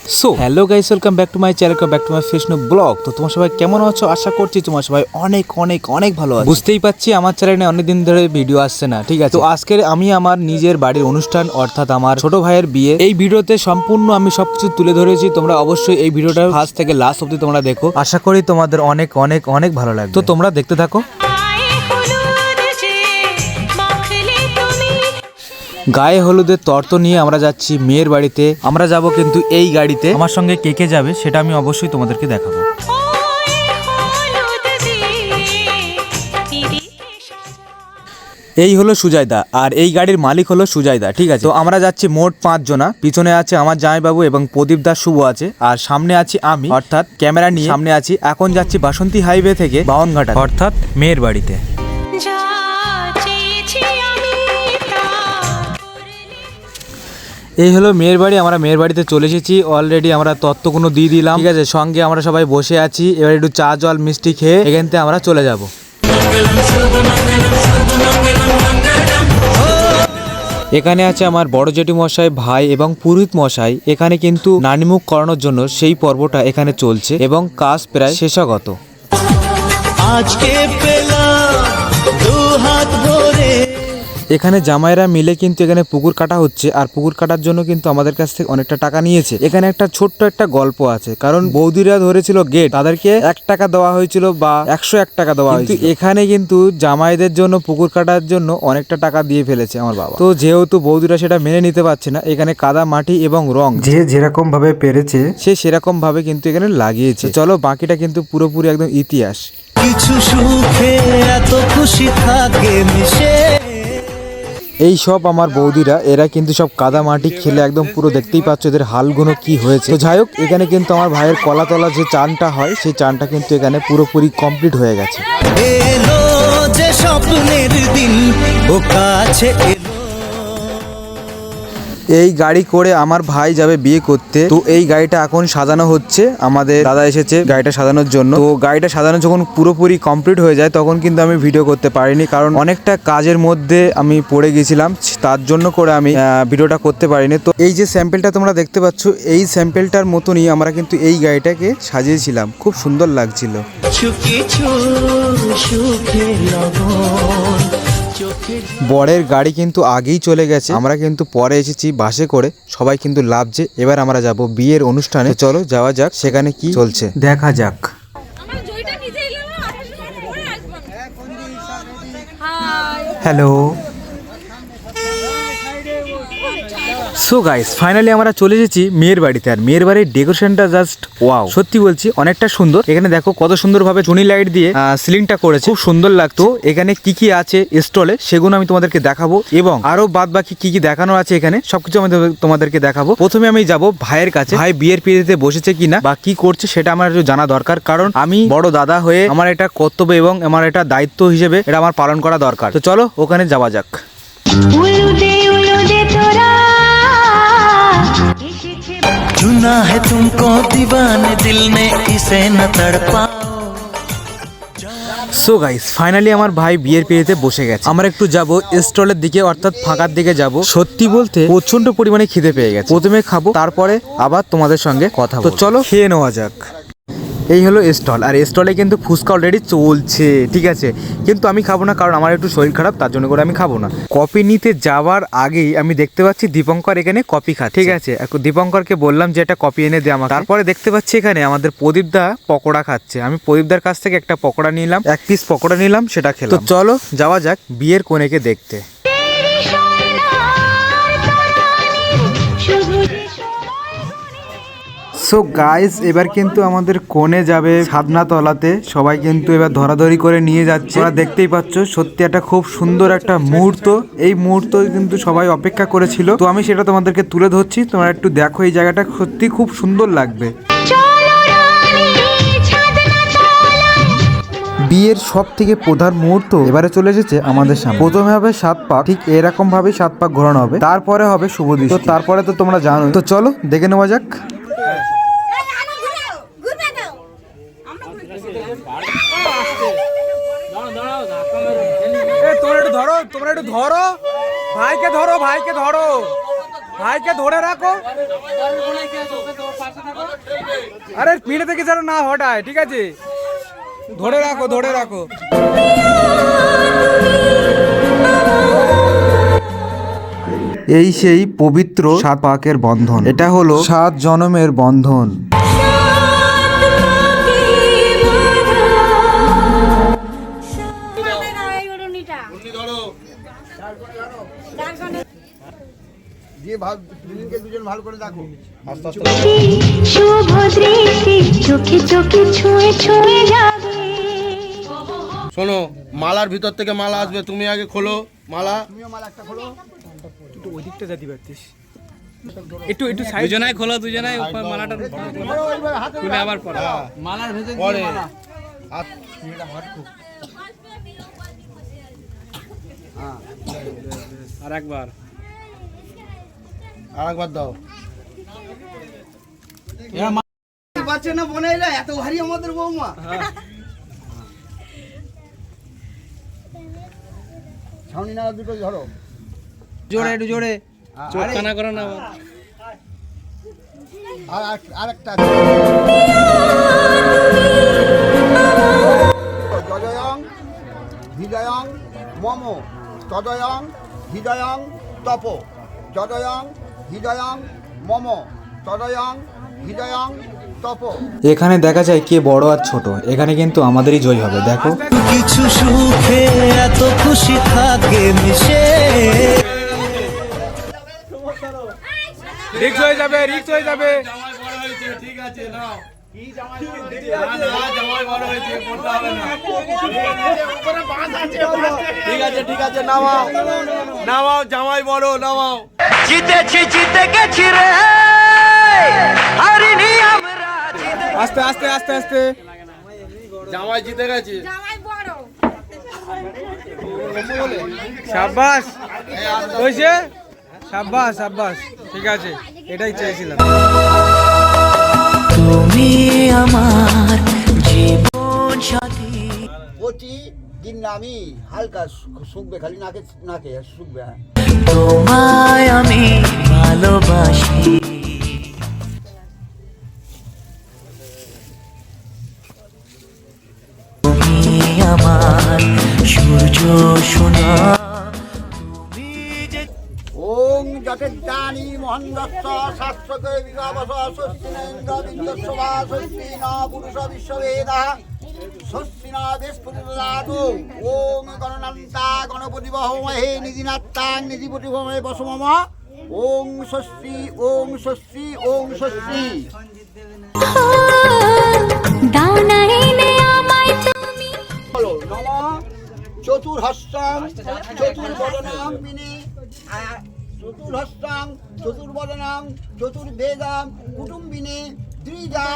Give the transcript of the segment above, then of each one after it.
So hello guys, welcome back to my channel, welcome back to my Facebook blog. তো তোমার সবাই কেমন আছো? আশা করছি তোমার সবাই অনেক অনেক অনেক ভালো আছো। বুঝতেই পারছি আমার চ্যানেলে অনেকদিন ধরে ভিডিও আসছে না, ঠিক আছে। তো আজকে আমি আমার নিজের বাড়ির অনুষ্ঠান, অর্থাৎ আমার ছোট ভাইয়ের বিয়ে, এই ভিডিওতে সম্পূর্ণ আমি সবকিছু তুলে ধরেছি। তোমরা অবশ্যই এই ভিডিওটা ফার্স্ট থেকে লাস্ট অবধি তোমরা দেখো, আশা করি তোমাদের অনেক অনেক অনেক ভালো লাগবে। তো তোমরা দেখতে থাকো। গায়ে হলুদের তর্ত নিয়ে আমরা যাচ্ছি মেয়ের বাড়িতে। আমরা যাব কিন্তু এই গাড়িতে। আমার সঙ্গে কে কে যাবে সেটা আমি অবশ্যই তোমাদেরকে দেখাবো। এই হলো সুজাইদা, আর এই গাড়ির মালিক হলো সুজাইদা, ঠিক আছে। তো আমরা যাচ্ছি মোট 5 জনা। পিছনে আছে আমার জামাইবাবু এবং প্রদীপ দাস শুভ আছে, আর সামনে আছি আমি, অর্থাৎ ক্যামেরা নিয়ে সামনে আছি। এখন যাচ্ছি বাসন্তী হাইওয়ে থেকে বাউনঘাটা, অর্থাৎ মেয়ের বাড়িতে। এই হলো মেয়ের বাড়ি। আমরা মেয়ের বাড়িতে চলে এসেছি অলরেডি। আমরা তত্ত্বগুলো দিয়ে দিলাম, ঠিক আছে। সঙ্গে আমরা সবাই বসে আছি। এবার একটু চা জল মিষ্টি খেয়ে এখান থেকে আমরা চলে যাব। এখানে আছে আমার বড় জেঠু মশাই, ভাই এবং পুরোহিত মশাই। এখানে কিন্তু নানিমুখ করানোর জন্য সেই পর্বটা এখানে চলছে এবং কাজ প্রায় শেষাগত। আজকে এখানে জামাইরা মিলে কিন্তু এখানে পুকুর কাটা হচ্ছে, আর পুকুর কাটার জন্য কিন্তু আমাদের কাছ থেকে অনেকটা টাকা নিয়েছে। এখানে একটা ছোট্ট একটা গল্প আছে, কারণ বৌদিরা ধরেছিল গেট, তাদেরকে 1 টাকা দেওয়া হয়েছিল বা 101 টাকা দেওয়া হয়েছিল। এখানে কিন্তু জামাইদের জন্য পুকুর কাটার জন্য অনেকটা টাকা দিয়ে ফেলেছে আমার বাবা। তো যেহেতু বৌদিরা সেটা মেনে নিতে পারছে না, এখানে কাদা মাটি এবং রং যে যেরকম ভাবে পেরেছে সে সেরকম ভাবে কিন্তু এখানে লাগিয়েছে। চলো বাকিটা কিন্তু পুরোপুরি একদম ইতিহাস। কিছু সুখে এত খুশি থাকে মিশে। এই সব আমার বৌদিরা, এরা কিন্তু সব কাদা মাটি খেলে একদম পুরো দেখতেই পাচ্ছ এদের হালগুলো কি হয়েছে। তো যাই হোক, এখানে কিন্তু আমার ভাইয়ের কলাতলা যে চানটা হয় সেই চানটা কিন্তু এখানে পুরোপুরি কমপ্লিট হয়ে গেছে। এলো যে স্বপ্নের দিন ও কাছে। এই গাড়ি করে আমার ভাই যাবে বিয়ে করতে। তো এই গাড়িটা এখন সাজানো হচ্ছে, আমাদের দাদা এসেছে গাড়িটা সাজানোর জন্য। তো গাড়িটা সাজানো যখন পুরোপুরি কমপ্লিট হয়ে যায় তখন কিন্তু আমি ভিডিও করতে পারিনি, কারণ অনেকটা কাজের মধ্যে আমি পড়ে গেছিলাম, তার জন্য করে আমি ভিডিওটা করতে পারিনি। তো এই যে স্যাম্পেলটা তোমরা দেখতে পাচ্ছ, এই স্যাম্পেলটার মতনই আমরা কিন্তু এই গাড়িটাকে সাজিয়েছিলাম, খুব সুন্দর লাগছিল। বরের গাড়ি কিন্তু আগেই চলে গেছে, আমরা কিন্তু পরে এসেছি বাসে করে। সবাই কিন্তু লাভছে। এবার আমরা যাব বিয়ের অনুষ্ঠানে। চলো যাওয়া যাক, সেখানে কি চলছে দেখা যাক। হ্যালো। সো গাইস, ফাইনালি আমরা চলে এসেছি মেয়ের বাড়িতে। আর মেয়ের বাড়ির ডেকোরেশনটা জাস্ট ওয়াও, সত্যি বলছি অনেকটা সুন্দর। এখানে দেখো কত সুন্দরভাবে চুনি লাইট দিয়ে সিলিংটা করেছে, খুব সুন্দর লাগতো। এখানে কি কি আছে স্টলে সেগুলো আমি তোমাদেরকে দেখাবো, এবং আরো বাদ বাকি কি কি দেখানো আছে এখানে সবকিছু আমি তোমাদেরকে দেখাবো। প্রথমে আমি যাব ভাইয়ের কাছে, ভাই বিয়ের পিড়িতে বসেছে কিনা বা কি করছে সেটা আমার একটু জানা দরকার, কারণ আমি বড় দাদা হয়ে আমার এটা কর্তব্য এবং আমার এটা দায়িত্ব হিসেবে এটা আমার পালন করা দরকার। তো চলো ওখানে যাওয়া যাক। चुना है तुमको दीवाने दिल ने इसे न तड़पाओ। সো গাইস, ফাইনালি আমার ভাই বিয়ের পিড়িতে বসে গেছে। আমরা একটু যাব স্টলের দিকে, অর্থাৎ ফাঁকার দিকে যাব। সত্যি বলতে প্রচন্ড পরিমাণে খিদে পেয়ে গেছে। প্রথমে খাবো, তারপরে আবার তোমাদের সঙ্গে কথা বলবো। তো চলো খেয়ে নেওয়া যাক। এই হলো স্টল, আর স্টলে কিন্তু ফুচকা অলরেডি চলছে, ঠিক আছে। কিন্তু আমি খাবো না, কারণ আমার একটু শরীর খারাপ, তার জন্য করে আমি খাবো না। কফি নিতে যাওয়ার আগেই আমি দেখতে পাচ্ছি দীপঙ্কর এখানে কফি খাচ্ছে, ঠিক আছে। দীপঙ্করকে বললাম যে একটা কফি এনে দে আমাকে। তারপরে দেখতে পাচ্ছি এখানে আমাদের প্রদীপদা পকোড়া খাচ্ছে। আমি প্রদীপদার কাছ থেকে একটা পকোড়া নিলাম, 1 পিস পকোড়া নিলাম, সেটা খেলাম। তো চলো যাওয়া যাক বিয়ের কনেকে দেখতে। সো গাইস, এবার কিন্তু আমাদের কোণে যাবে ছাদনাতলাতে। সবাই কিন্তু এবার ধরাধরি করে নিয়ে যাচ্ছে। তোমরা দেখতেই পাচ্ছ, সত্যি একটা খুব সুন্দর একটা মুহূর্ত। এই মুহূর্ত কিন্তু সবাই অপেক্ষা করেছিল। তো আমি সেটা তোমাদেরকে তুলে ধরছি, তোমরা একটু দেখো। এই জায়গাটা সত্যি খুব সুন্দর লাগবে। বিয়ের সব থেকে প্রধান মুহূর্ত এবারে চলে এসেছে আমাদের সামনে। প্রথমে হবে 7 পাক, ঠিক এরকম ভাবে 7 পাক ঘোরানো হবে। তারপরে হবে শুভ দৃষ্টি। তো তারপরে তো তোমরা জানো। তো চলো দেখে নেওয়া যাক। তোমরা একটু ধরো, ভাইকে ধরো। ভাইকে ধরে রাখো, আরে পিঠে থেকে যেন না হটায়, ঠিক আছে? ধরে রাখো, ধরে রাখো। এই সেই পবিত্র 7 পাকের বন্ধন, এটা হলো 7 জনমের বন্ধন। শোনো, মালার ভিতর থেকে মালা আসবে, তুমি আগে খোলো মালা। একটু ওই দিকটা যেতে পারতিস, একটু একটু সাইড। দুজনাই খোলো, দুজনাই মালাটা খুলে আবার পরে মালার ভেতরে পরে আরেকবার দাও। বাচ্চা না বোনাইরা এত ভারী আমাদের বৌমা। ছাউনি না দুটো ধরো, জোরে, একটু জোরে, চোখ কানা করো না। আরেকটা জজয়ং হৃদয়ং মম তদয়ং হৃদয়ং তপ, জজয়ং হৃদয়ং মম তদয়ং হৃদয়ং তপ। এখানে দেখা যায় কে বড় আর ছোট, এখানে কিন্তু আমাদেরই জয় হবে। দেখো, কিছু সুখে এত খুশি থাকে মিশে। রিক্স হয়ে যাবে, রিক্স হয়ে যাবে। ঠিক আছে, নাও। জামাই বড় হয়েছে, করতে হবে না। ঠিক আছে, ঠিক আছে, নামাও নামাও, জামাই বড়, নামাও। জিতেছি, জিতে গেছি রে, হারিনি আমরা। আস্তে আস্তে আস্তে আস্তে। জামাই জিতে গেছে। সাব্বাস, হয়েছে, সাব্বাস সাব্বাস, ঠিক আছে, এটাই চেয়েছিলাম। তুমি আমার জীবন সাথী। প্রতিদিন না আমি হালকা শুকবে, খালি নাকে নাকে শুকবে। তোমায় আমি ভালোবাসি। তুমি আমার সূর্য সোনা। ওং যতেদানি মহেন্দ্রস্য শাস্ত্রকে বিভাবস স্বস্তিনেন্দ্র বিন্দস্যভা স্বস্তি ন পুরুষ বিশ্ববেদঃ স্বস্তি ন বৃহস্পতির্দদাতু। ওং গণনান্তা গণপতি বহমহে নিধিনাত্তাং নিধিপতি বহমহে বসমম। ওং স্বস্তি, ওং স্বস্তি, ওং স্বস্তি। বলো নম চতুর্হস্তাং চতুর্বদনাং মিনে, চতুর্হস্তাং চতুর্বদনাং চতুর্বেদাং কুটুম্বিনে দ্বিজা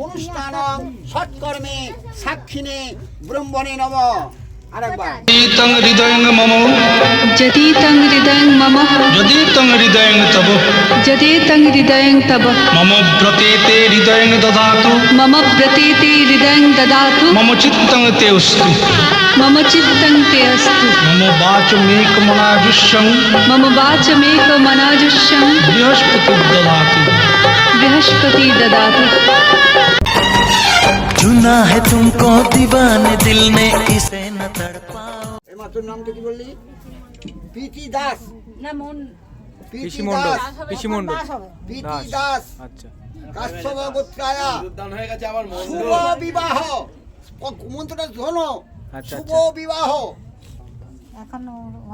অনুষ্ঠানাং সৎকর্মে সাক্ষিণে ব্রহ্মণে নম। আরেকবার যদিতং হৃদয়ং মম, যদিতং হৃদয়ং মম, যদিতং হৃদয়ং তব, যদিতং হৃদয়ং তব, মম ব্রতেতে হৃদয়ং দদাতু, মম ব্রতেতে হৃদয়ং দদাতু, মম চিত্তং তে অস্তু, মম চিত্তং তে অস্তু, মম বাচমেকমনাজুষ্যং মম বাচমেকমনাজুষ্যং বৃহস্পতির্দদাতু। বৃহস্পতি দদাতু। चुना है तुमको दीवाने दिल ने इसे न तड़पाओ। এর মাত্র নামটা কি বললি? পিটি দাস না মন পিটি দাস পিসি মন্ডল। পিটি দাস আচ্ছা, কাশ্যপ গোত্রায়া দান হয়ে গেছে আবার মন্দ। শুভ বিবাহ। মন্ত্রটা শোনো, আচ্ছা, শুভ আচ্ছা। বিবাহ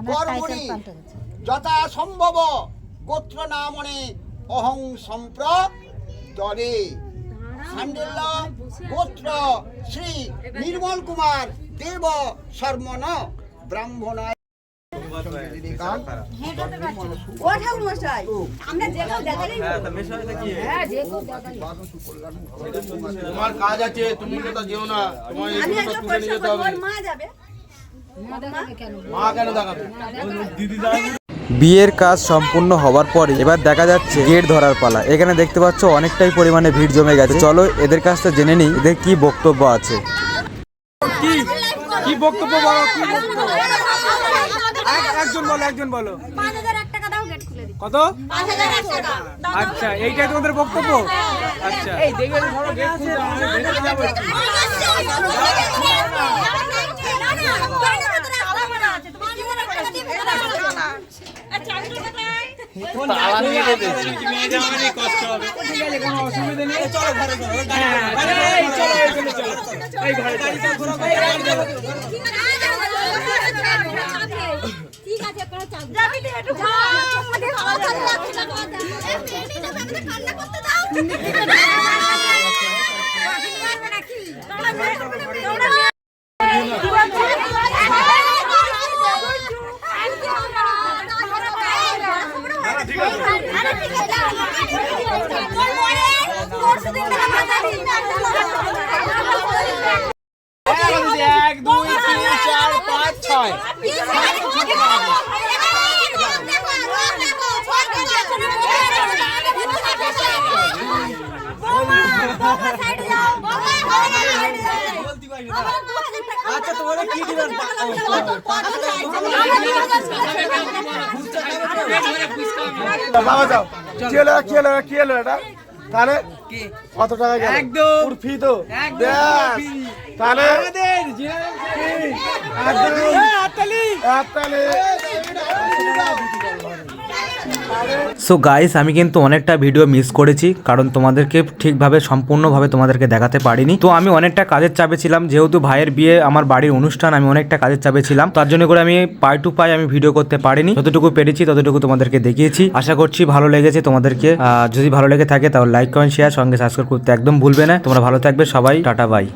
কর্মণি যথা সম্ভব গোত্র নামনে অহং সম্প্রদরে। সান্ডেল্য গোত্র শ্রী নির্মল কুমার দেব শর্মণ ব্রাহ্মণ। তোমার কাজ আছে, তুমি কোথাও যেও না, তোমার এগুলো সব তুলে নিয়ে যেতে হবে। মা কেন দেখাবে? বিয়ের কাজ সম্পূর্ণ হওয়ার পরে এবার দেখা যাচ্ছে গেট ধরার পালা। এখানে দেখতে পাচ্ছ অনেকটাই পরিমাণে ভিড় জমে গেছে। চলো এদের কাছ থেকে জেনে নিই এদের কি বক্তব্য আছে। কি বক্তব্য বলো, কি বক্তব্য? একজন বলো, একজন বলো। 5000 টাকা দাও, গেট খুলে দিই। কত? আচ্ছা, এইটাই তোমাদের বক্তব্য? আচ্ছা, এই দেখবে ধরো গেট খুলতে আমাদের ভেতরে যাবো একটু। তালা নিয়ে যেতে মেয়ে যাওয়ারই কষ্ট হবে। ঠিক আছে, কোনো অসুবিধা নেই, চলো ঘরে চলো। এই চলো, এখানে চলো, এই ঘরে চলো। ঠিক আছে, কোনো চাপ যাবি না, একটু ঘুমা, আমাদের খাওয়া ভালো লাগছে না, খাওয়া দাও। এই মেয়েটি না আমাদের কান্না করতে দাও। নাকি এক, দুই, তিন, চার, পাঁচ, ছয়। আচ্ছা, তোমাদের কি দিবেন? বাবা যাও, কি হলো কি হলো এটা? তাহলে কত টাকা গেল? একদম ফি তো ব্যাস। তাহলে সো গাইস, আমি কিন্তু অনেকটা ভিডিও মিস করেছি, কারণ তোমাদেরকে ঠিকভাবে সম্পূর্ণভাবে তোমাদেরকে দেখাতে পারিনি। তো আমি অনেকটা কাজের চাপে ছিলাম, যেহেতু ভাইয়ের বিয়ে, আমার বাড়ির অনুষ্ঠান, আমি অনেকটা কাজের চাপে ছিলাম। তার জন্য করে আমি পাই টু পাই আমি ভিডিও করতে পারিনি। যতটুকু পেরেছি ততটুকু তোমাদেরকে দেখিয়েছি। আশা করছি ভালো লেগেছে তোমাদেরকে। যদি ভালো লেগে থাকে তাহলে লাইক, কমেন্ট, শেয়ার, সঙ্গে সাবস্ক্রাইব করতে একদম ভুলবে না। তোমরা ভালো থাকবে সবাই, টাটা, বাই।